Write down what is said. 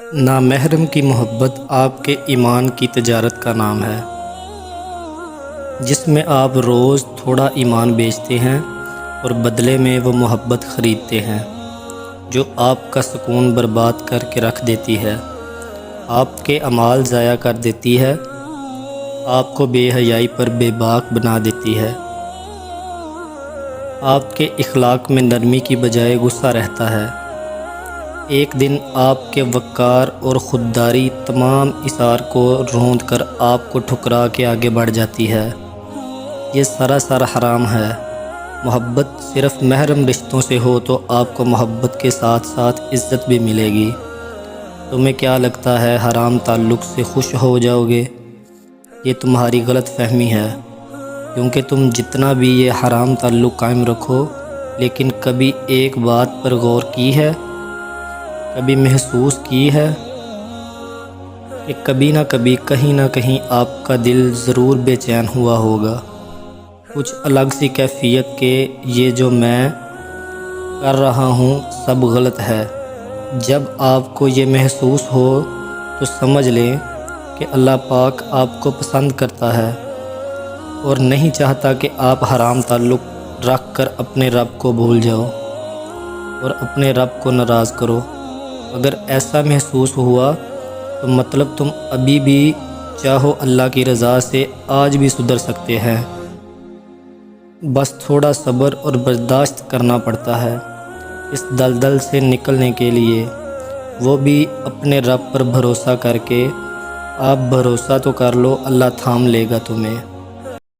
نامحرم کی محبت آپ کے ایمان کی تجارت کا نام ہے، جس میں آپ روز تھوڑا ایمان بیچتے ہیں اور بدلے میں وہ محبت خریدتے ہیں جو آپ کا سکون برباد کر کے رکھ دیتی ہے، آپ کے اعمال ضائع کر دیتی ہے، آپ کو بے حیائی پر بے باک بنا دیتی ہے، آپ کے اخلاق میں نرمی کی بجائے غصہ رہتا ہے۔ ایک دن آپ کے وقار اور خودداری تمام اثار کو روند کر آپ کو ٹھکرا کے آگے بڑھ جاتی ہے۔ یہ سراسر حرام ہے۔ محبت صرف محرم رشتوں سے ہو تو آپ کو محبت کے ساتھ ساتھ عزت بھی ملے گی۔ تمہیں کیا لگتا ہے حرام تعلق سے خوش ہو جاؤ گے؟ یہ تمہاری غلط فہمی ہے، کیونکہ تم جتنا بھی یہ حرام تعلق قائم رکھو، لیکن کبھی ایک بات پر غور کی ہے؟ کبھی محسوس کی ہے کہ کبھی نہ کبھی کہیں نہ کہیں آپ کا دل ضرور بے چین ہوا ہوگا، کچھ الگ سی کیفیت کہ یہ جو میں کر رہا ہوں سب غلط ہے۔ جب آپ کو یہ محسوس ہو تو سمجھ لیں کہ اللہ پاک آپ کو پسند کرتا ہے اور نہیں چاہتا کہ آپ حرام تعلق رکھ کر اپنے رب کو بھول جاؤ اور اپنے رب کو ناراض کرو۔ اگر ایسا محسوس ہوا تو مطلب تم ابھی بھی چاہو اللہ کی رضا سے آج بھی سدھر سکتے ہیں، بس تھوڑا صبر اور برداشت کرنا پڑتا ہے اس دلدل سے نکلنے کے لیے، وہ بھی اپنے رب پر بھروسہ کر کے۔ آپ بھروسہ تو کر لو، اللہ تھام لے گا تمہیں۔